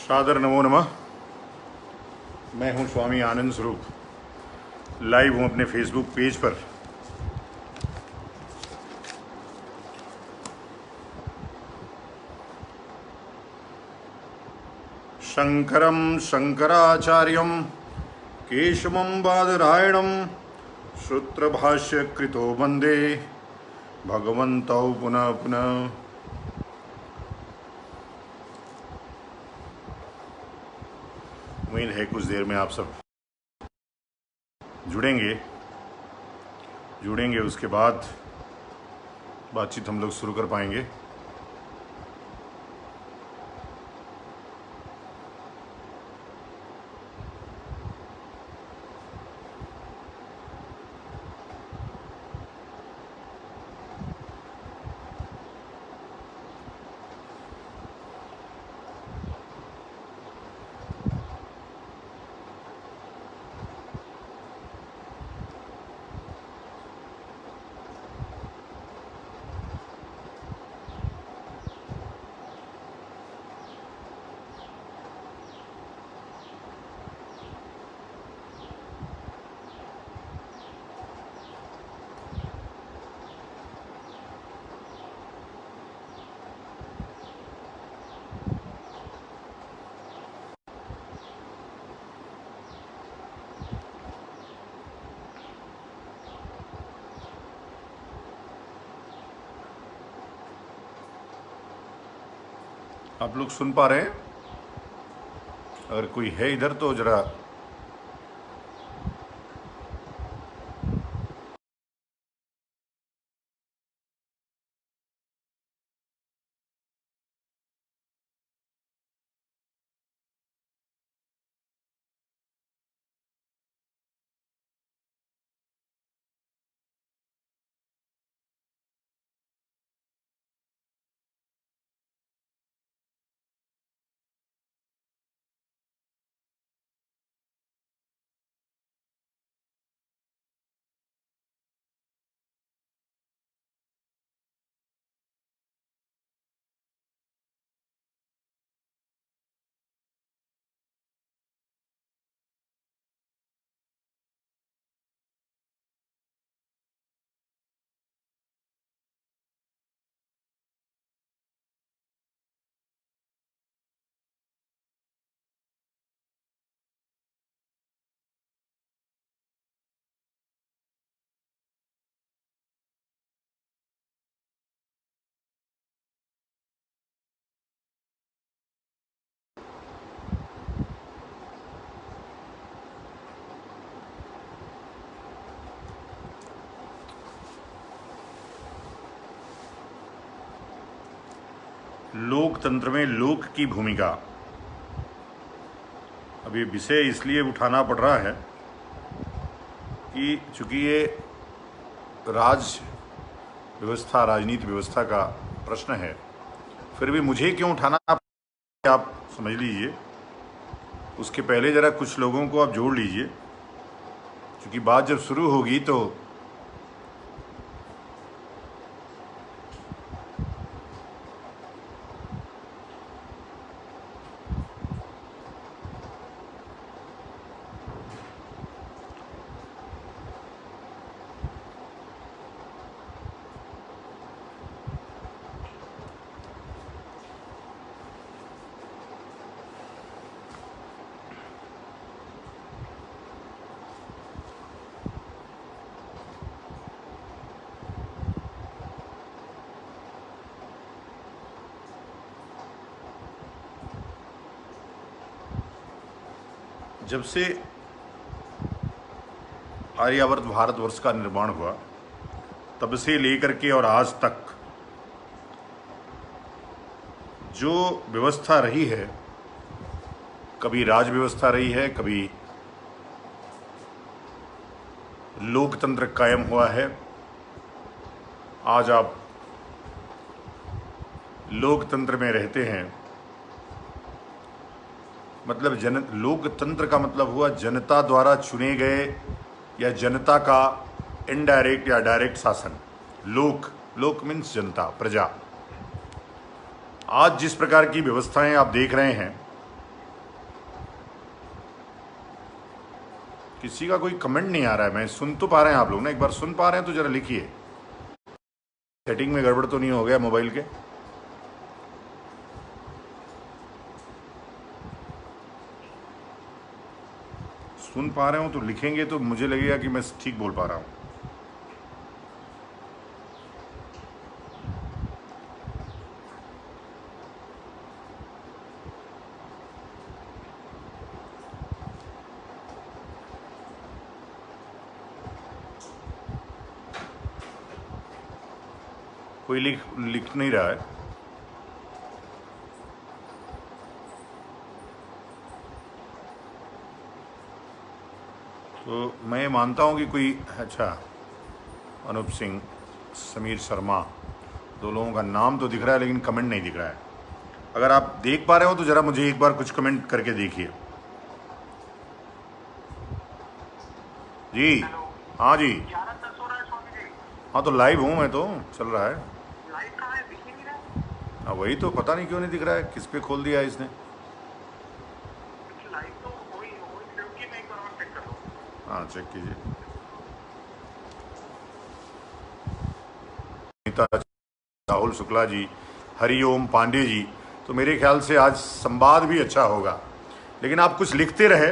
सादर नमो नमः। मैं हूं स्वामी आनंद स्वरूप। लाइव हूं अपने फेसबुक पेज पर। शंकरं शंकराचार्यं केशवं बादरायणं सूत्रभाष्यकृतो वंदे भगवन्तौ पुनः पुनः। उम्मीद है कुछ देर में आप सब जुड़ेंगे, उसके बाद बातचीत हम लोग शुरू कर पाएंगे। आप लोग सुन पा रहे हैं? अगर कोई है इधर तो जरा लोकतंत्र में लोक की भूमिका। अब ये विषय इसलिए उठाना पड़ रहा है कि चूंकि ये राजनीति व्यवस्था का प्रश्न है, फिर भी मुझे क्यों उठाना आप समझ लीजिए। उसके पहले जरा कुछ लोगों को आप जोड़ लीजिए, क्योंकि बात जब शुरू होगी तो जब से आर्यावर्त भारतवर्ष का निर्माण हुआ तब से लेकर के और आज तक जो व्यवस्था रही है, कभी राज व्यवस्था रही है, कभी लोकतंत्र कायम हुआ है। आज आप लोकतंत्र में रहते हैं, मतलब लोकतंत्र का मतलब हुआ जनता द्वारा चुने गए या जनता का इनडायरेक्ट या डायरेक्ट शासन। लोक मीन्स जनता, प्रजा। आज जिस प्रकार की व्यवस्थाएं आप देख रहे हैं किसी का कोई कमेंट नहीं आ रहा है। मैं सुन तो पा रहे हैं आप लोग ना, एक बार सुन पा रहे हैं तो जरा लिखिए। सेटिंग में गड़बड़ तो नहीं हो गया मोबाइल के? सुन पा रहे हो तो लिखेंगे तो मुझे लगेगा कि मैं ठीक बोल पा रहा हूँ। कोई लिख नहीं रहा है। तो मैं मानता हूँ कि कोई, अच्छा, अनूप सिंह, समीर शर्मा, दो लोगों का नाम तो दिख रहा है लेकिन कमेंट नहीं दिख रहा है। अगर आप देख पा रहे हो तो ज़रा मुझे एक बार कुछ कमेंट करके देखिए। जी, हाँ जी, हाँ तो लाइव हूँ मैं, तो चल रहा है। हाँ वही तो, पता नहीं क्यों नहीं दिख रहा है, किस पे खोल दिया है इसने। हाँ चेक कीजिए। राहुल शुक्ला जी, हरिओम पांडे जी, तो मेरे ख्याल से आज संवाद भी अच्छा होगा। लेकिन आप कुछ लिखते रहे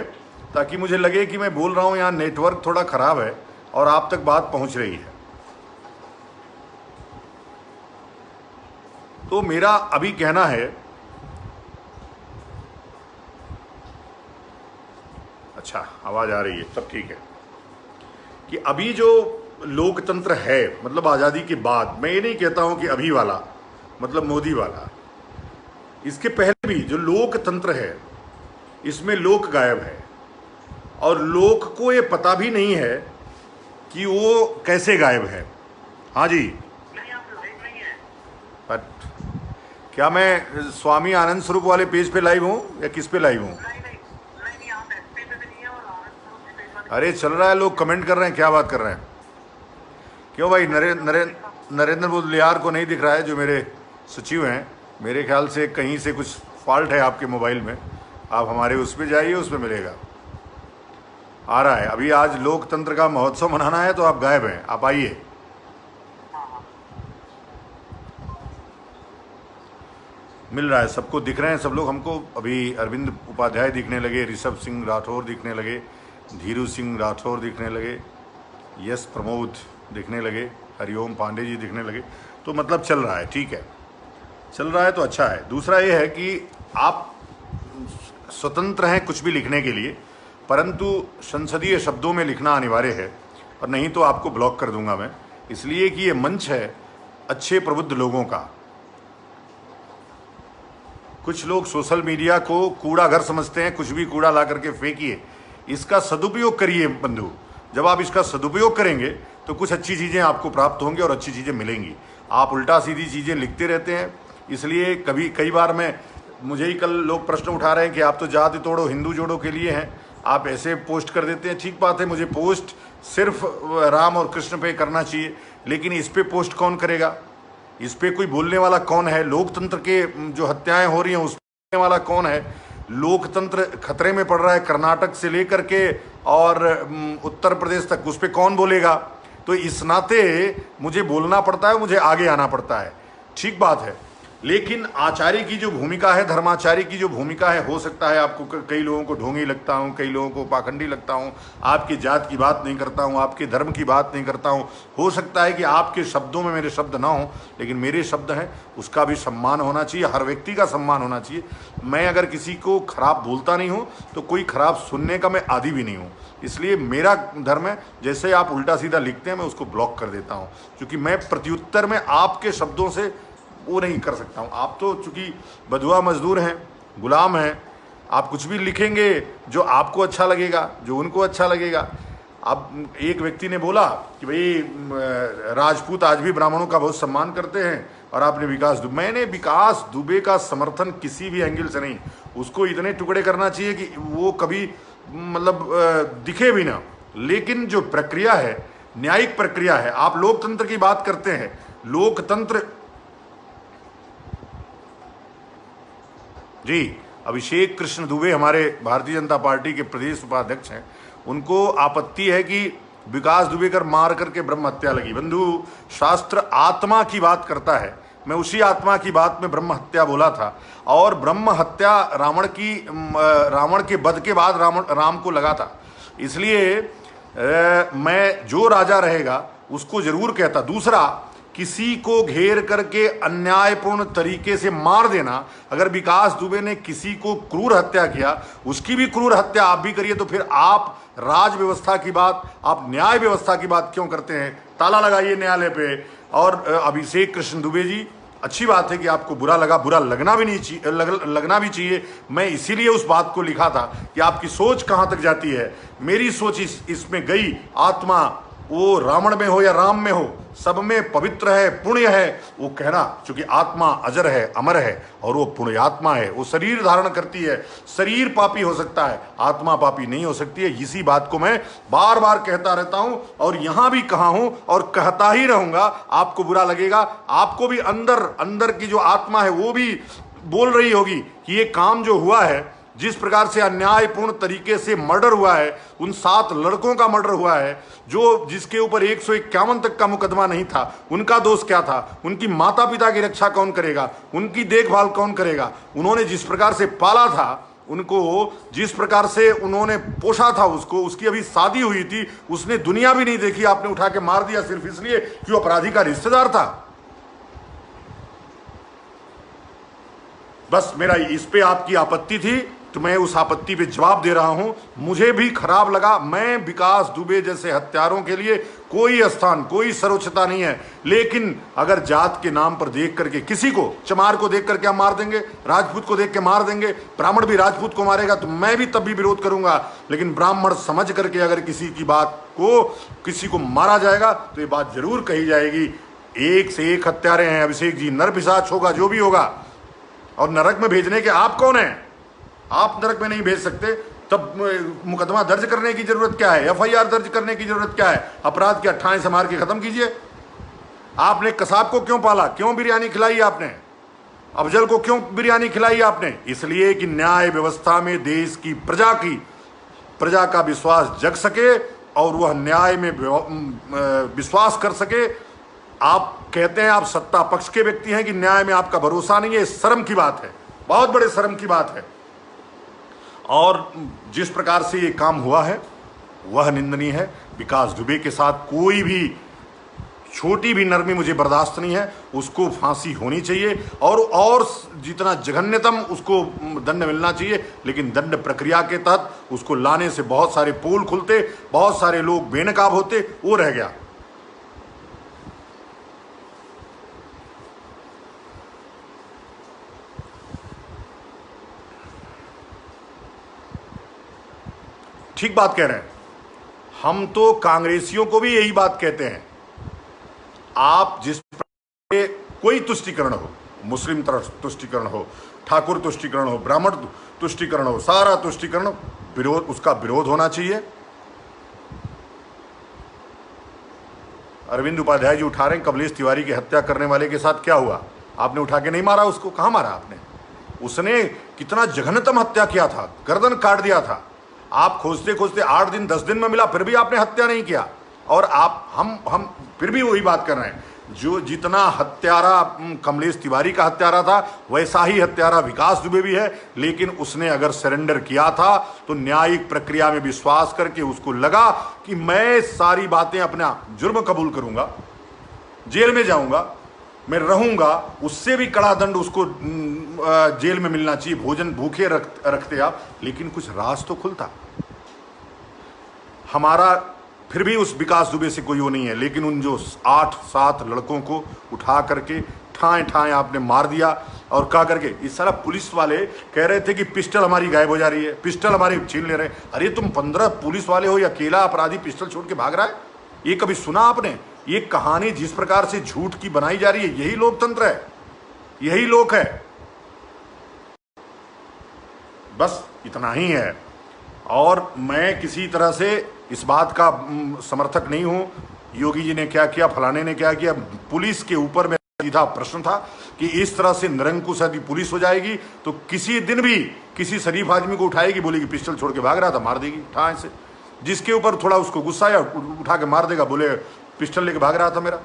ताकि मुझे लगे कि मैं बोल रहा हूँ, यहाँ नेटवर्क थोड़ा ख़राब है और आप तक बात पहुँच रही है। तो मेरा अभी कहना है, अच्छा आवाज़ आ रही है, तब ठीक है, कि अभी जो लोकतंत्र है, मतलब आज़ादी के बाद, मैं ये नहीं कहता हूं कि अभी वाला मतलब मोदी वाला, इसके पहले भी जो लोकतंत्र है इसमें लोक गायब है और लोक को ये पता भी नहीं है कि वो कैसे गायब है। हाँ जी, बट क्या मैं स्वामी आनंद स्वरूप वाले पेज पे लाइव हूँ या किस पे लाइव हूँ? अरे चल रहा है, लोग कमेंट कर रहे हैं, क्या बात कर रहे हैं? क्यों भाई? नरेंद्र बुदलियार को नहीं दिख रहा है, जो मेरे सचिव हैं? मेरे ख्याल से कहीं से कुछ फॉल्ट है आपके मोबाइल में। आप हमारे उस पर जाइए, उस पर मिलेगा। आ रहा है। अभी आज लोकतंत्र का महोत्सव मनाना है तो आप गायब हैं, आप आइए। मिल रहा है, सबको दिख रहे हैं सब लोग हमको। अभी अरविंद उपाध्याय दिखने लगे, ऋषभ सिंह राठौर दिखने लगे, धीरू सिंह राठौर दिखने लगे, यस प्रमोद दिखने लगे, हरिओम पांडे जी दिखने लगे। तो मतलब चल रहा है, ठीक है, चल रहा है तो अच्छा है। दूसरा ये है कि आप स्वतंत्र हैं कुछ भी लिखने के लिए, परंतु संसदीय शब्दों में लिखना अनिवार्य है, और नहीं तो आपको ब्लॉक कर दूंगा मैं। इसलिए कि ये मंच है अच्छे प्रबुद्ध लोगों का। कुछ लोग सोशल मीडिया को कूड़ा घर समझते हैं, कुछ भी कूड़ा ला करके फेंकिए। इसका सदुपयोग करिए बंधु। जब आप इसका सदुपयोग करेंगे तो कुछ अच्छी चीज़ें आपको प्राप्त होंगी और अच्छी चीज़ें मिलेंगी। आप उल्टा सीधी चीज़ें लिखते रहते हैं, इसलिए कई बार मुझे ही कल लोग प्रश्न उठा रहे हैं कि आप तो जाति तोड़ो हिंदू जोड़ो के लिए हैं, आप ऐसे पोस्ट कर देते हैं। ठीक बात है, मुझे पोस्ट सिर्फ राम और कृष्ण पे करना चाहिए, लेकिन इस पे पोस्ट कौन करेगा? इस पे कोई बोलने वाला कौन है? लोकतंत्र के जो हत्याएं हो रही हैं उस पे वाला कौन है? लोकतंत्र खतरे में पड़ रहा है, कर्नाटक से लेकर के और उत्तर प्रदेश तक, उस पर कौन बोलेगा? तो इस नाते मुझे बोलना पड़ता है, मुझे आगे आना पड़ता है। ठीक बात है, लेकिन आचार्य की जो भूमिका है, धर्माचार्य की जो भूमिका है, हो सकता है आपको कई लोगों को ढोंगी लगता हूँ, कई लोगों को पाखंडी लगता हूँ, आपकी जात की बात नहीं करता हूँ, आपके धर्म की बात नहीं करता हूँ। हो सकता है कि आपके शब्दों में मेरे शब्द ना हो, लेकिन मेरे शब्द हैं, उसका भी सम्मान होना चाहिए, हर व्यक्ति का सम्मान होना चाहिए। मैं अगर किसी को खराब बोलता नहीं हूँ तो कोई खराब सुनने का मैं आदी भी नहीं हूँ। इसलिए मेरा धर्म है, जैसे आप उल्टा सीधा लिखते हैं मैं उसको ब्लॉक कर देता हूँ, क्योंकि मैं प्रत्युत्तर में आपके शब्दों से वो नहीं कर सकता हूँ। आप तो चूंकि बधुआ मजदूर हैं, गुलाम हैं, आप कुछ भी लिखेंगे जो आपको अच्छा लगेगा, जो उनको अच्छा लगेगा। अब एक व्यक्ति ने बोला कि भाई राजपूत आज भी ब्राह्मणों का बहुत सम्मान करते हैं, और आपने मैंने विकास दुबे का समर्थन किसी भी एंगल से नहीं। उसको इतने टुकड़े करना चाहिए कि वो कभी मतलब दिखे भी ना। लेकिन जो प्रक्रिया है, न्यायिक प्रक्रिया है। आप लोकतंत्र की बात करते हैं, लोकतंत्र जी, अभिषेक कृष्ण दुबे हमारे भारतीय जनता पार्टी के प्रदेश उपाध्यक्ष हैं, उनको आपत्ति है कि विकास दुबे कर मार करके ब्रह्म हत्या लगी। बंधु, शास्त्र आत्मा की बात करता है, मैं उसी आत्मा की बात में ब्रह्म हत्या बोला था। और ब्रह्म हत्या रावण के वध के बाद राम को लगा था। इसलिए मैं जो राजा रहेगा उसको जरूर कहता। दूसरा, किसी को घेर करके अन्यायपूर्ण तरीके से मार देना, अगर विकास दुबे ने किसी को क्रूर हत्या किया, उसकी भी क्रूर हत्या आप भी करिए, तो फिर आप राज व्यवस्था की बात, आप न्याय व्यवस्था की बात क्यों करते हैं? ताला लगाइए न्यायालय पे। और अभिषेक कृष्ण दुबे जी, अच्छी बात है कि आपको बुरा लगा, बुरा लगना भी नहीं चाहिए, लगना भी चाहिए। मैं इसीलिए उस बात को लिखा था कि आपकी सोच कहाँ तक जाती है। मेरी सोच इसमें गई, आत्मा वो रावण में हो या राम में हो, सब में पवित्र है, पुण्य है। वो कहना, चूंकि आत्मा अजर है, अमर है, और वो पुण्य आत्मा है, वो शरीर धारण करती है। शरीर पापी हो सकता है, आत्मा पापी नहीं हो सकती है। इसी बात को मैं बार बार कहता रहता हूं, और यहां भी कहा हूं और कहता ही रहूंगा। आपको बुरा लगेगा, आपको भी अंदर की जो आत्मा है वो भी बोल रही होगी कि ये काम जो हुआ है, जिस प्रकार से अन्यायपूर्ण तरीके से मर्डर हुआ है, उन 7 लड़कों का मर्डर हुआ है, जिसके ऊपर 151 तक का मुकदमा नहीं था, उनका दोष क्या था? उनकी माता पिता की रक्षा कौन करेगा? उनकी देखभाल कौन करेगा? उन्होंने जिस प्रकार से पाला था, उनको जिस प्रकार से उन्होंने पोषा था, उसकी अभी शादी हुई थी, उसने दुनिया भी नहीं देखी, आपने उठा के मार दिया सिर्फ इसलिए कि वो अपराधी का रिश्तेदार था। बस मेरा इस पे आपकी आपत्ति थी, तो मैं उस आपत्ति पे जवाब दे रहा हूं। मुझे भी खराब लगा। मैं विकास दुबे जैसे हत्यारों के लिए कोई स्थान, कोई सर्वोच्चता नहीं है। लेकिन अगर जात के नाम पर देख करके किसी को, चमार को देख करके हम मार देंगे, राजपूत को देख के मार देंगे, ब्राह्मण भी राजपूत को मारेगा, तो मैं भी तब भी विरोध करूंगा। लेकिन ब्राह्मण समझ करके अगर किसी को मारा जाएगा, तो ये बात जरूर कही जाएगी, एक से एक हत्यारे हैं अभिषेक जी, नर पिशाच होगा जो भी होगा। और नरक में भेजने के आप कौन हैं? आप नरक में नहीं भेज सकते, तब मुकदमा दर्ज करने की जरूरत क्या है? एफआईआर दर्ज करने की जरूरत क्या है? अपराध के 28 से मार के खत्म कीजिए। आपने कसाब को क्यों पाला? क्यों बिरयानी खिलाई आपने? अफजल को क्यों बिरयानी खिलाई आपने? इसलिए कि न्याय व्यवस्था में देश की प्रजा का विश्वास जग सके और वह न्याय में विश्वास कर सके। आप कहते हैं आप सत्ता पक्ष के व्यक्ति हैं कि न्याय में आपका भरोसा नहीं है, शर्म की बात है, बहुत बड़े शर्म की बात है। और जिस प्रकार से ये काम हुआ है वह निंदनीय है। विकास दुबे के साथ कोई भी छोटी भी नरमी मुझे बर्दाश्त नहीं है। उसको फांसी होनी चाहिए और जितना जघन्यतम उसको दंड मिलना चाहिए। लेकिन दंड प्रक्रिया के तहत उसको लाने से बहुत सारे पोल खुलते, बहुत सारे लोग बेनकाब होते, वो रह गया। ठीक बात कह रहे हैं। हम तो कांग्रेसियों को भी यही बात कहते हैं। आप जिस कोई तुष्टिकरण हो, मुस्लिम तरफ तुष्टिकरण हो, ठाकुर तुष्टिकरण हो, ब्राह्मण तुष्टिकरण हो, सारा तुष्टिकरण उसका विरोध होना चाहिए। अरविंद उपाध्याय जी उठा रहे हैं, कमलेश तिवारी की हत्या करने वाले के साथ क्या हुआ? आपने उठा के नहीं मारा उसको? कहां मारा आपने? उसने कितना जघन्यतम हत्या किया था, गर्दन काट दिया था। आप खोजते खोजते 8 दिन 10 दिन में मिला, फिर भी आपने हत्या नहीं किया। और हम फिर भी वही बात कर रहे हैं, जो जितना हत्यारा कमलेश तिवारी का हत्यारा था, वैसा ही हत्यारा विकास दुबे भी है। लेकिन उसने अगर सरेंडर किया था तो न्यायिक प्रक्रिया में विश्वास करके उसको लगा कि मैं सारी बातें अपना जुर्म कबूल करूंगा, जेल में जाऊंगा, मैं रहूंगा, उससे भी कड़ा दंड उसको जेल में मिलना चाहिए। भोजन भूखे रखते आप, लेकिन कुछ राज तो खुलता। हमारा फिर भी उस विकास दुबे से कोई वो नहीं है। लेकिन उन जो 8-7 लड़कों को उठा करके ठाए आपने मार दिया। और कहा करके इस सारा पुलिस वाले कह रहे थे कि पिस्टल हमारी गायब हो जा रही है, पिस्टल हमारी छीन ले रहे हैं। अरे तुम 15 पुलिस वाले हो या अकेला अपराधी पिस्टल छोड़ के भाग रहा है? ये कभी सुना आपने? ये कहानी जिस प्रकार से झूठ की बनाई जा रही है, यही लोकतंत्र है, यही लोक है। बस इतना ही है। और मैं किसी तरह से इस बात का समर्थक नहीं हूं, योगी जी ने क्या किया, फलाने ने क्या किया। पुलिस के ऊपर मेरा सीधा प्रश्न था कि इस तरह से निरंकुश यदि पुलिस हो जाएगी तो किसी दिन भी किसी शरीफ आदमी को उठाएगी, बोलेगी पिस्टल छोड़ के भाग रहा था, मार देगी ठाए से। जिसके ऊपर थोड़ा उसको गुस्सा आया उठा के मार देगा, बोले पिस्टल लेके भाग रहा था मेरा।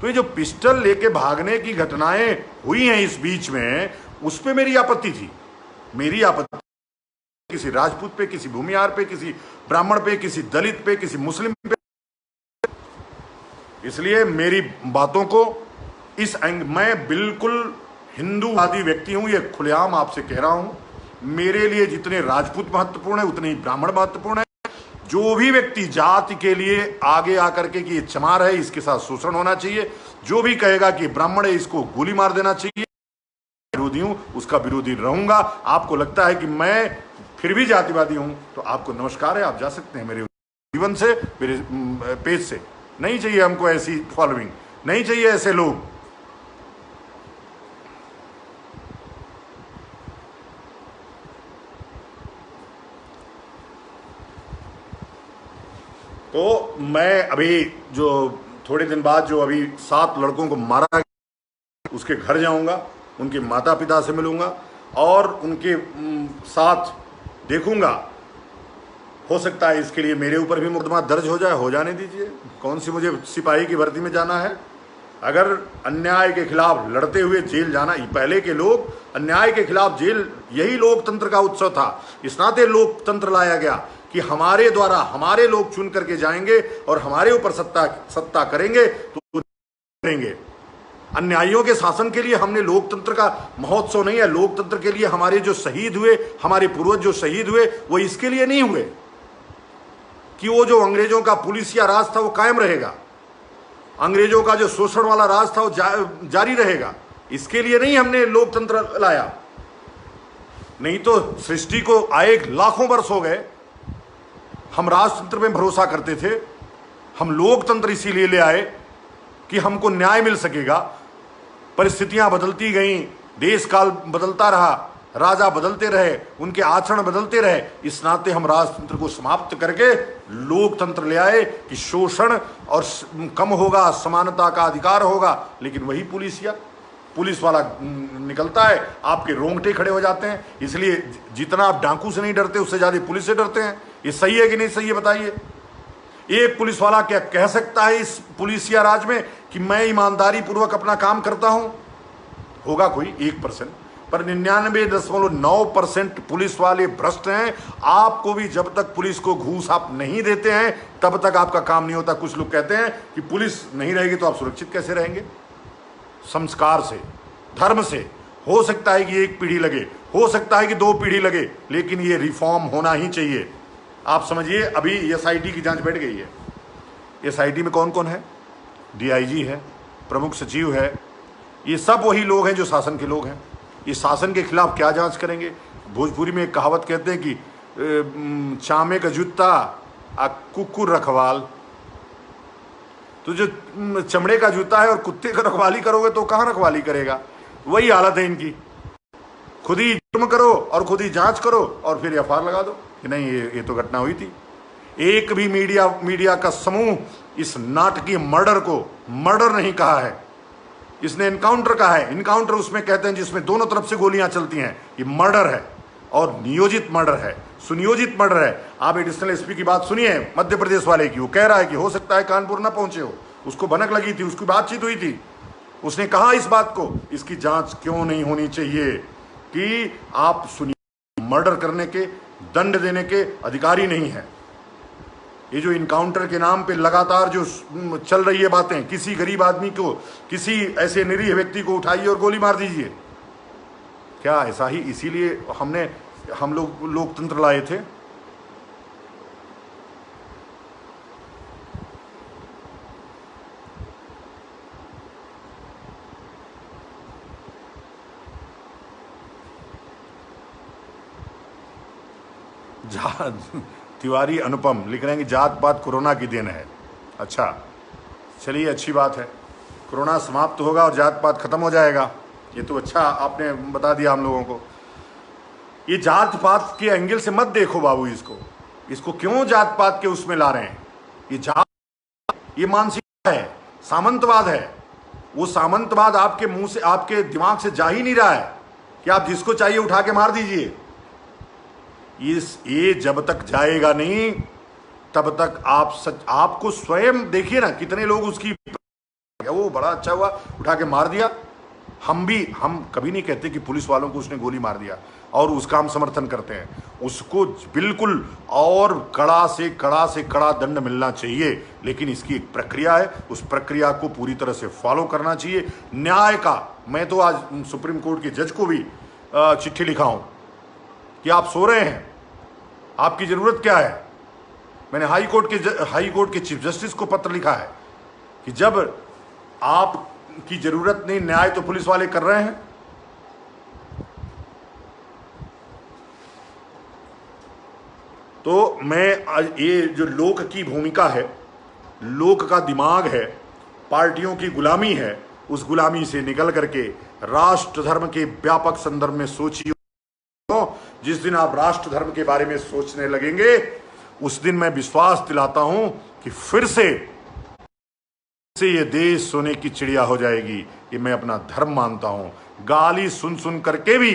तो ये जो पिस्टल लेके भागने की घटनाएं हुई हैं इस बीच में, उस पे मेरी आपत्ति थी। मेरी आपत्ति किसी राजपूत पे, किसी भूमिहार पे, किसी ब्राह्मण पे, किसी दलित पे, किसी मुस्लिम पे। इसलिए मेरी बातों को मैं बिल्कुल हिंदूवादी व्यक्ति हूं, ये खुलेआम आपसे कह रहा हूं। मेरे लिए जितने राजपूत महत्वपूर्ण है उतने ही ब्राह्मण महत्वपूर्ण है। जो भी व्यक्ति जाति के लिए आगे आकर के कि ये चमार है, इसके साथ शोषण होना चाहिए, जो भी कहेगा कि ब्राह्मण है इसको गोली मार देना चाहिए, विरोधी हूं, उसका विरोधी रहूंगा। आपको लगता है कि मैं फिर भी जातिवादी हूं तो आपको नमस्कार है, आप जा सकते हैं मेरे जीवन से, मेरे पेज से। नहीं चाहिए हमको ऐसी फॉलोइंग, नहीं चाहिए ऐसे लोग। तो मैं अभी जो थोड़े दिन बाद जो अभी 7 लड़कों को मारा गया उसके घर जाऊंगा, उनके माता पिता से मिलूंगा और उनके साथ देखूंगा। हो सकता है इसके लिए मेरे ऊपर भी मुकदमा दर्ज हो जाए, हो जाने दीजिए। कौन सी मुझे सिपाही की भर्ती में जाना है? अगर अन्याय के खिलाफ लड़ते हुए जेल जाना, पहले के लोग अन्याय के खिलाफ जेल, यही लोकतंत्र का उत्सव था। इस नाते लोकतंत्र लाया गया कि हमारे द्वारा हमारे लोग चुन करके जाएंगे और हमारे ऊपर सत्ता करेंगे तो करेंगे। अन्यायियों के शासन के लिए हमने लोकतंत्र का महोत्सव नहीं है। लोकतंत्र के लिए हमारे जो शहीद हुए, हमारे पूर्वज जो शहीद हुए, वो इसके लिए नहीं हुए कि वो जो अंग्रेजों का पुलिसिया राज था वो कायम रहेगा, अंग्रेजों का जो शोषण वाला राज था वो जारी रहेगा। इसके लिए नहीं हमने लोकतंत्र लाया। नहीं तो सृष्टि को आए लाखों वर्ष हो गए, हम राजतंत्र में भरोसा करते थे। हम लोकतंत्र इसीलिए ले आए कि हमको न्याय मिल सकेगा। परिस्थितियां बदलती गईं, देश काल बदलता रहा, राजा बदलते रहे, उनके आचरण बदलते रहे। इस नाते हम राजतंत्र को समाप्त करके लोकतंत्र ले आए कि शोषण और कम होगा, समानता का अधिकार होगा। लेकिन वही पुलिस वाला निकलता है, आपके रोंगटे खड़े हो जाते हैं। इसलिए जितना आप डाकू से नहीं डरते उससे ज्यादा पुलिस से डरते हैं। ये सही है कि नहीं सही है बताइए? एक पुलिस वाला क्या कह सकता है इस पुलिसिया राज में कि मैं ईमानदारी पूर्वक अपना काम करता हूं? होगा कोई 1%, पर 99.9% पुलिस वाले भ्रष्ट हैं। आपको भी जब तक पुलिस को घूस आप नहीं देते हैं तब तक आपका काम नहीं होता। कुछ लोग कहते हैं कि पुलिस नहीं रहेगी तो आप सुरक्षित कैसे रहेंगे? संस्कार से, धर्म से। हो सकता है कि 1 पीढ़ी लगे, हो सकता है कि 2 पीढ़ी लगे, लेकिन ये रिफॉर्म होना ही चाहिए। आप समझिए, अभी एसआईटी की जांच बैठ गई है। एसआईटी में कौन कौन है? डीआईजी है, प्रमुख सचिव है। ये सब वही लोग हैं जो शासन के लोग हैं। ये शासन के खिलाफ क्या जांच करेंगे? भोजपुरी में एक कहावत कहते हैं कि चामे का जूता आ कुकुर रखवाल। तो जो चमड़े का जूता है और कुत्ते का रखवाली करोगे तो कहाँ रखवाली करेगा? वही हालत है इनकी। खुद ही जुर्म करो और खुद ही जांच करो और फिर एफआईआर लगा दो कि नहीं ये तो घटना हुई थी। एक भी मीडिया का समूह इस नाटकीय मर्डर को मर्डर नहीं कहा है, इसने इनकाउंटर कहा है। इनकाउंटर उसमें कहते हैं जिसमें दोनों तरफ से गोलियां चलती हैं। ये मर्डर है और नियोजित मर्डर है, सुनियोजित मर्डर है। आप एडिशनल एसपी की बात सुनिए मध्य प्रदेश वाले की। वो कह रहा है कि हो सकता है कानपुर ना पहुंचे हो, उसको भनक लगी थी, उसकी बातचीत हुई थी, उसने कहा इस बात को। इसकी जांच क्यों नहीं होनी चाहिए कि आप सुनिए, मर्डर करने के, दंड देने के अधिकारी नहीं है। ये जो इनकाउंटर के नाम पे लगातार जो चल रही है बातें, किसी गरीब आदमी को, किसी ऐसे निरीह व्यक्ति को उठाइए और गोली मार दीजिए, क्या ऐसा ही? इसीलिए हम लोग लोकतंत्र लाए थे। तिवारी अनुपम लिख रहे हैं कि जात पात कोरोना की देन है। अच्छा, चलिए अच्छी बात है, कोरोना समाप्त होगा और जात पात खत्म हो जाएगा। ये तो अच्छा आपने बता दिया हम लोगों को। ये जात पात के एंगल से मत देखो बाबू, इसको क्यों जात पात के उसमें ला रहे हैं? ये जात, ये मानसिकता है, सामंतवाद है। वो सामंतवाद आपके मुंह से, आपके दिमाग से जा ही नहीं रहा है कि आप जिसको चाहिए उठा के मार दीजिए। ये जब तक जाएगा नहीं तब तक आपको स्वयं देखिए ना, कितने लोग उसकी, वो बड़ा अच्छा हुआ उठा के मार दिया। हम कभी नहीं कहते कि पुलिस वालों को उसने गोली मार दिया और उसका हम समर्थन करते हैं। उसको बिल्कुल और कड़ा से कड़ा दंड मिलना चाहिए, लेकिन इसकी एक प्रक्रिया है, उस प्रक्रिया को पूरी तरह से फॉलो करना चाहिए। न्याय का, मैं तो आज सुप्रीम कोर्ट के जज को भी चिट्ठी लिखा हूं कि आप सो रहे हैं, आपकी जरूरत क्या है। मैंने हाई कोर्ट के चीफ जस्टिस को पत्र लिखा है कि जब आपकी जरूरत नहीं, न्याय तो पुलिस वाले कर रहे हैं। तो मैं आज ये जो लोक की भूमिका है, लोक का दिमाग है, पार्टियों की गुलामी है, उस गुलामी से निकल करके राष्ट्र धर्म के व्यापक संदर्भ में सोचिए। जिस दिन आप राष्ट्र धर्म के बारे में सोचने लगेंगे, उस दिन मैं विश्वास दिलाता हूं कि फिर से ये देश सोने की चिड़िया हो जाएगी। ये मैं अपना धर्म मानता हूं। गाली सुन सुन करके भी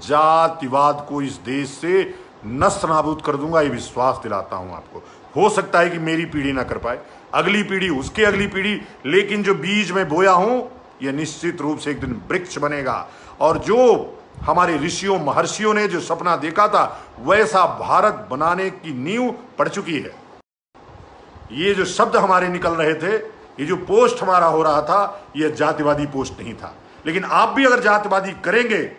जातिवाद को इस देश से नष्ट नाबूद कर दूंगा, ये विश्वास दिलाता हूं आपको। हो सकता है कि मेरी पीढ़ी ना कर पाए, अगली पीढ़ी, उसके अगली पीढ़ी, लेकिन जो बीज में बोया हूं यह निश्चित रूप से एक दिन वृक्ष बनेगा। और जो हमारे ऋषियों महर्षियों ने जो सपना देखा था, वैसा भारत बनाने की नींव पड़ चुकी है। ये जो शब्द हमारे निकल रहे थे, ये जो पोस्ट हमारा हो रहा था, यह जातिवादी पोस्ट नहीं था। लेकिन आप भी अगर जातिवादी करेंगे,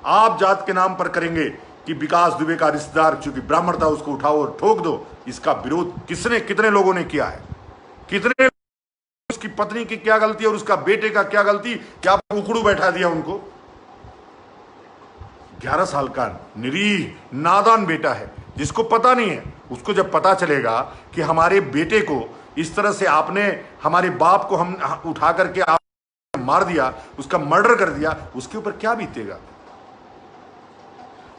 आप जात के नाम पर करेंगे कि विकास दुबे का रिश्तेदार चूंकि ब्राह्मण था उसको उठाओ और ठोक दो, इसका विरोध कितने लोगों ने किया है, कितने, उसकी पत्नी की क्या गलती और उसका बेटे का क्या गलती, क्या उखड़ू बैठा दिया उनको। 11 साल का निरीह नादान बेटा है जिसको पता नहीं है। उसको जब पता चलेगा कि हमारे बेटे को इस तरह से आपने, हमारे बाप को हम उठा करके आप मार दिया, उसका मर्डर कर दिया, उसके ऊपर क्या बीतेगा।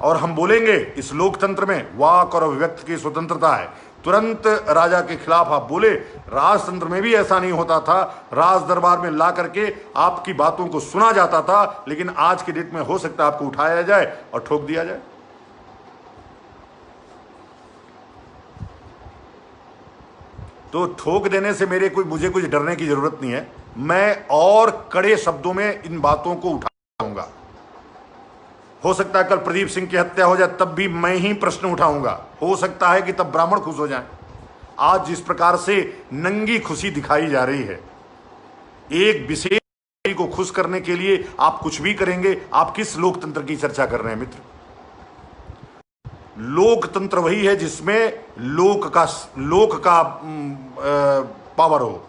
और हम बोलेंगे इस लोकतंत्र में वाक और अभिव्यक्ति की स्वतंत्रता है, तुरंत राजा के खिलाफ आप बोले। राजतंत्र में भी ऐसा नहीं होता था, राज दरबार में ला करके आपकी बातों को सुना जाता था, लेकिन आज के डेट में हो सकता है आपको उठाया जाए और ठोक दिया जाए। तो ठोक देने से मुझे कुछ डरने की जरूरत नहीं है। मैं और कड़े शब्दों में इन बातों को उठाऊंगा। हो सकता है कल प्रदीप सिंह की हत्या हो जाए, तब भी मैं ही प्रश्न उठाऊंगा। हो सकता है कि तब ब्राह्मण खुश हो जाएं। आज जिस प्रकार से नंगी खुशी दिखाई जा रही है, एक विशेष को खुश करने के लिए आप कुछ भी करेंगे। आप किस लोकतंत्र की चर्चा कर रहे हैं मित्र? लोकतंत्र वही है जिसमें लोक का पावर हो,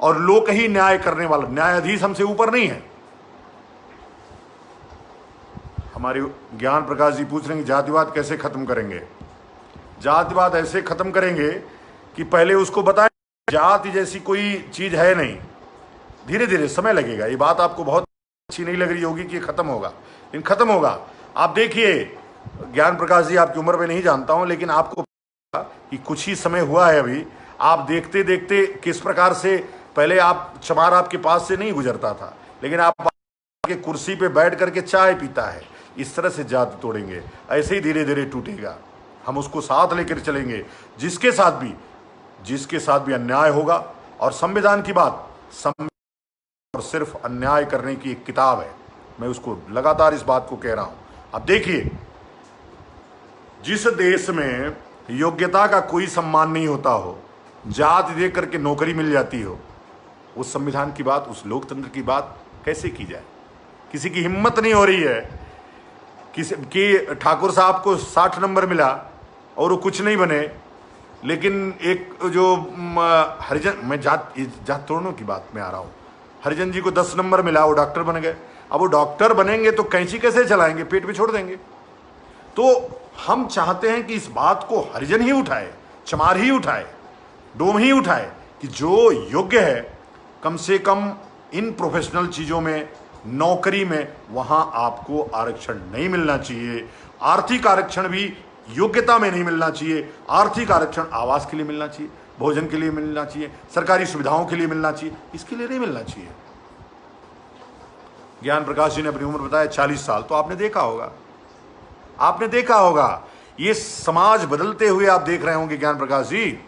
और लोक ही न्याय करने वाला, न्यायाधीश हमसे ऊपर नहीं है। हमारे ज्ञान प्रकाश जी पूछ रहे हैं जातिवाद कैसे खत्म करेंगे। जातिवाद ऐसे खत्म करेंगे कि पहले उसको बताएं जाति जैसी कोई चीज है नहीं। धीरे धीरे समय लगेगा। ये बात आपको बहुत अच्छी नहीं लग रही होगी कि खत्म होगा, लेकिन खत्म होगा। आप देखिए ज्ञान प्रकाश जी, आपकी उम्र में नहीं जानता हूं, लेकिन आपको कि कुछ ही समय हुआ है अभी। आप देखते देखते किस प्रकार से पहले चमार आपके पास से नहीं गुजरता था, लेकिन आप के कुर्सी पे बैठ करके चाय पीता है। इस तरह से जाति तोड़ेंगे, ऐसे ही धीरे धीरे टूटेगा। हम उसको साथ लेकर चलेंगे। जिसके साथ भी अन्याय होगा, और संविधान की बात, और सिर्फ अन्याय करने की एक किताब है। मैं उसको लगातार इस बात को कह रहा हूं। अब देखिए, जिस देश में योग्यता का कोई सम्मान नहीं होता हो, जाति देख करके नौकरी मिल जाती हो, उस संविधान की बात, उस लोकतंत्र की बात कैसे की जाए? किसी की हिम्मत नहीं हो रही है कि ठाकुर साहब को 60 नंबर मिला और वो कुछ नहीं बने। लेकिन एक जो हरिजन, मैं जात तोड़ने की बात में आ रहा हूं, हरिजन जी को 10 नंबर मिला, वो डॉक्टर बन गए। अब वो डॉक्टर बनेंगे तो कैंची कैसे चलाएंगे? पेट पे छोड़ देंगे। तो हम चाहते हैं कि इस बात को हरिजन ही उठाए, चमार ही उठाए, डोम ही उठाए कि जो योग्य है, कम से कम इन प्रोफेशनल चीजों में, नौकरी में, वहां आपको आरक्षण नहीं मिलना चाहिए। आर्थिक आरक्षण भी योग्यता में नहीं मिलना चाहिए। आर्थिक आरक्षण आवास के लिए मिलना चाहिए, भोजन के लिए मिलना चाहिए, सरकारी सुविधाओं के लिए मिलना चाहिए, इसके लिए नहीं मिलना चाहिए। ज्ञान प्रकाश जी ने अपनी उम्र बताया 40 साल, तो आपने देखा होगा ये समाज बदलते हुए आप देख रहे होंगे ज्ञान प्रकाश जी।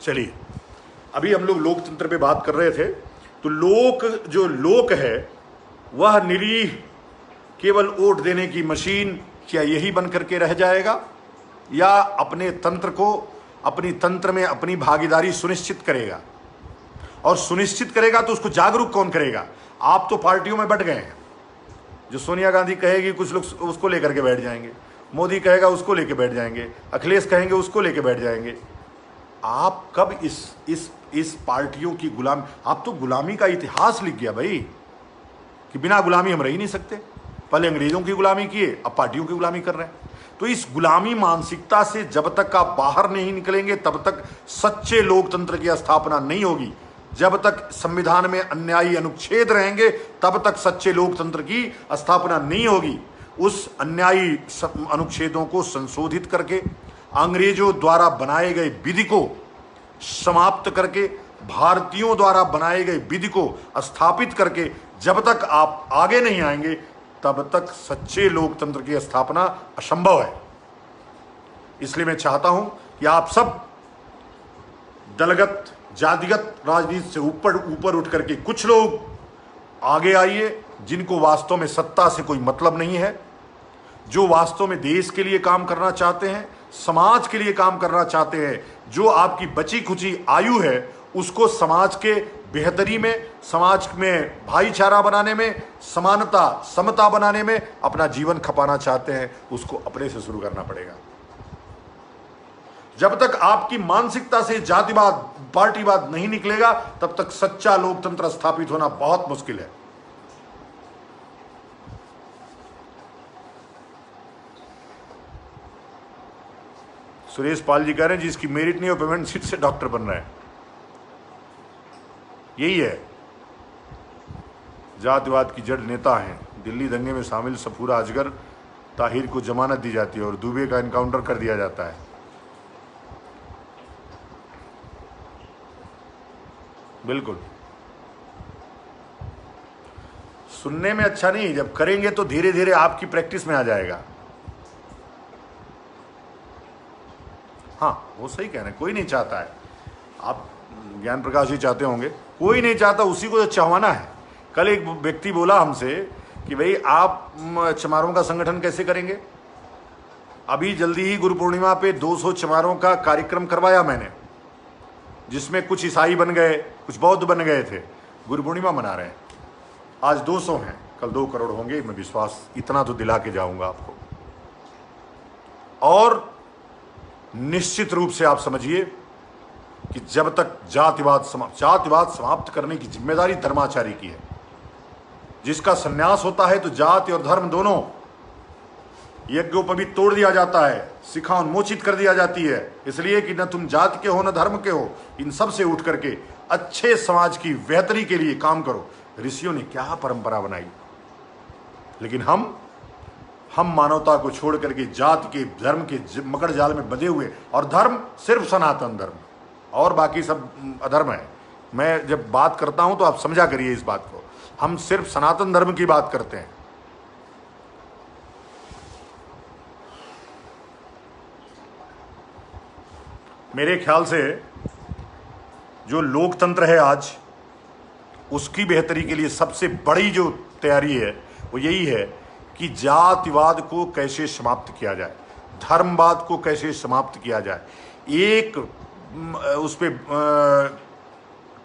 चलिए, अभी हम लोग लोकतंत्र पे बात कर रहे थे, तो जो लोक है वह निरीह केवल वोट देने की मशीन क्या यही बन करके रह जाएगा, या अपने तंत्र को, अपनी तंत्र में अपनी भागीदारी सुनिश्चित करेगा? और सुनिश्चित करेगा तो उसको जागरूक कौन करेगा? आप तो पार्टियों में बट गए हैं। जो सोनिया गांधी कहेगी कुछ लोग उसको लेकर के बैठ जाएंगे, मोदी कहेगा उसको लेके बैठ जाएंगे, अखिलेश कहेंगे उसको लेके बैठ जाएंगे। आप कब इस पार्टियों की गुलाम, आप तो गुलामी का इतिहास लिख गया भाई कि बिना गुलामी हम रह ही नहीं सकते। पहले अंग्रेजों की गुलामी किए, अब पार्टियों की गुलामी कर रहे हैं। तो इस गुलामी मानसिकता से जब तक आप बाहर नहीं निकलेंगे तब तक सच्चे लोकतंत्र की स्थापना नहीं होगी। जब तक संविधान में अन्यायी अनुच्छेद रहेंगे तब तक सच्चे लोकतंत्र की स्थापना नहीं होगी। उस अन्यायी अनुच्छेदों को संशोधित करके, अंग्रेजों द्वारा बनाए गए विधि को समाप्त करके, भारतीयों द्वारा बनाए गए विधि को स्थापित करके जब तक आप आगे नहीं आएंगे तब तक सच्चे लोकतंत्र की स्थापना असंभव है। इसलिए मैं चाहता हूं कि आप सब दलगत जातिगत राजनीति से ऊपर उठ करके कुछ लोग आगे आइए, जिनको वास्तव में सत्ता से कोई मतलब नहीं है, जो वास्तव में देश के लिए काम करना चाहते हैं, समाज के लिए काम करना चाहते हैं, जो आपकी बची खुची आयु है उसको समाज के बेहतरी में, समाज में भाईचारा बनाने में, समानता समता बनाने में अपना जीवन खपाना चाहते हैं, उसको अपने से शुरू करना पड़ेगा। जब तक आपकी मानसिकता से जातिवाद, पार्टीवाद नहीं निकलेगा तब तक सच्चा लोकतंत्र स्थापित होना बहुत मुश्किल है। सुरेश पाल जी कह रहे हैं जिसकी मेरिट नहीं हो पेमेंट सीट से डॉक्टर बन रहा है। यही है, जातिवाद की जड़ नेता हैं। दिल्ली दंगे में शामिल सफूरा अजगर ताहिर को जमानत दी जाती है और दुबे का एनकाउंटर कर दिया जाता है। बिल्कुल, सुनने में अच्छा नहीं, जब करेंगे तो धीरे धीरे आपकी प्रैक्टिस में आ जाएगा। हाँ, वो सही कह रहे हैं, कोई नहीं चाहता है। आप ज्ञान प्रकाश जी चाहते होंगे, कोई नहीं चाहता, उसी को तो चाहवाना है। कल एक व्यक्ति बोला हमसे कि भाई आप चमारों का संगठन कैसे करेंगे? अभी जल्दी ही गुरु पूर्णिमा पे 200 चमारों का कार्यक्रम करवाया मैंने, जिसमें कुछ ईसाई बन गए, कुछ बौद्ध बन गए थे। गुरु पूर्णिमा मना रहे हैं, आज 200 हैं, कल 2 करोड़ होंगे, मैं विश्वास इतना तो दिला के जाऊंगा आपको। और निश्चित रूप से आप समझिए कि जब तक जातिवाद समाप्त करने की जिम्मेदारी धर्माचारी की है। जिसका संन्यास होता है तो जाति और धर्म दोनों यज्ञोपवीत तोड़ दिया जाता है, शिखा उन्मोचित कर दिया जाती है, इसलिए कि न तुम जाति के हो न धर्म के हो। इन सब से उठ करके अच्छे समाज की बेहतरी के लिए काम करो। ऋषियों ने क्या परंपरा बनाई, लेकिन हम मानवता को छोड़ करके जाति के, धर्म के मकड़ जाल में बंधे हुए, और धर्म सिर्फ सनातन धर्म और बाकी सब अधर्म है। मैं जब बात करता हूं तो आप समझा करिए इस बात को, हम सिर्फ सनातन धर्म की बात करते हैं। मेरे ख्याल से जो लोकतंत्र है आज, उसकी बेहतरी के लिए सबसे बड़ी जो तैयारी है वो यही है कि जातिवाद को कैसे समाप्त किया जाए, धर्मवाद को कैसे समाप्त किया जाए। एक उस पे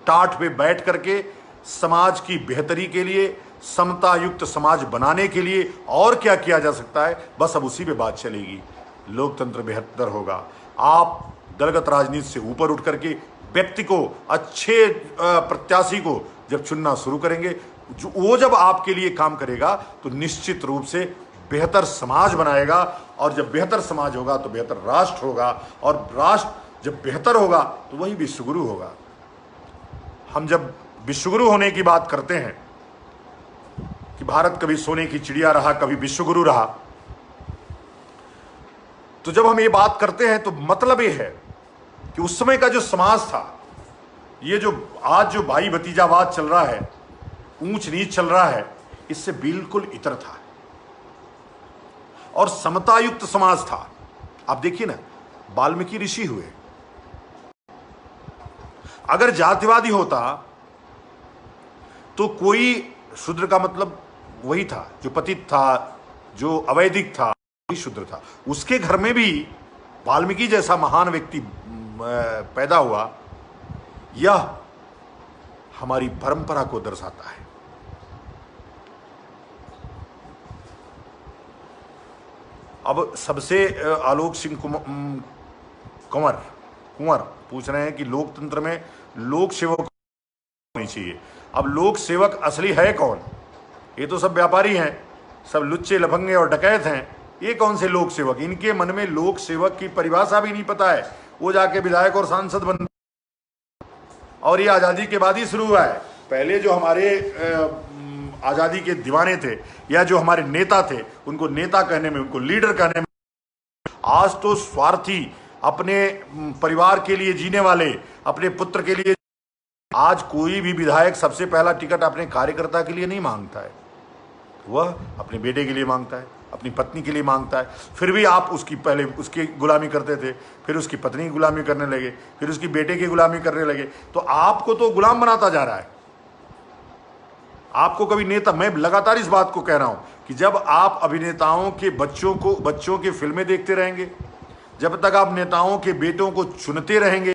टाट पे बैठ करके समाज की बेहतरी के लिए, समता युक्त समाज बनाने के लिए और क्या किया जा सकता है, बस अब उसी पे बात चलेगी। लोकतंत्र बेहतर होगा। आप दलगत राजनीति से ऊपर उठ करके व्यक्ति को, अच्छे प्रत्याशी को जब चुनना शुरू करेंगे, वो जब आपके लिए काम करेगा तो निश्चित रूप से बेहतर समाज बनाएगा, और जब बेहतर समाज होगा तो बेहतर राष्ट्र होगा, और राष्ट्र जब बेहतर होगा तो वही विश्वगुरु होगा। हम जब विश्वगुरु होने की बात करते हैं कि भारत कभी सोने की चिड़िया रहा, कभी विश्वगुरु रहा, तो जब हम ये बात करते हैं तो मतलब ये है कि उस समय का जो समाज था ये जो आज जो भाई भतीजावाद चल रहा है, ऊंच नीच चल रहा है, इससे बिल्कुल इतर था और समतायुक्त समाज था। आप देखिए ना, वाल्मीकि ऋषि हुए, अगर जातिवादी होता तो कोई शूद्र का मतलब वही था जो पतित था, जो अवैदिक था, वही शूद्र था। उसके घर में भी वाल्मीकि जैसा महान व्यक्ति पैदा हुआ। यह हमारी परंपरा को दर्शाता है। अब सबसे आलोक सिंह कुंवर पूछ रहे हैं कि लोकतंत्र में लोक सेवक होनी चाहिए। अब लोक सेवक असली है कौन? ये तो सब व्यापारी हैं, सब लुच्चे लफंगे और डकैत हैं। ये कौन से लोक सेवक? इनके मन में लोक सेवक की परिभाषा भी नहीं पता है। वो जाके विधायक और सांसद बन, और ये आज़ादी के बाद ही शुरू हुआ है। पहले जो हमारे आज़ादी के दीवाने थे या जो हमारे नेता थे, उनको नेता कहने में, उनको लीडर कहने में, आज तो स्वार्थी, अपने परिवार के लिए जीने वाले, अपने पुत्र के लिए। आज कोई भी विधायक सबसे पहला टिकट अपने कार्यकर्ता के लिए नहीं मांगता है, वह अपने बेटे के लिए मांगता है, अपनी पत्नी के लिए मांगता है। फिर भी आप उसकी पहले उसकी गुलामी करते थे, फिर उसकी पत्नी की गुलामी करने लगे, फिर उसकी बेटे की गुलामी करने लगे। तो आपको तो गुलाम बनाता जा रहा है। आपको कभी नेता, मैं लगातार इस बात को कह रहा हूं कि जब आप अभिनेताओं के बच्चों की फिल्में देखते रहेंगे, जब तक आप नेताओं के बेटों को चुनते रहेंगे,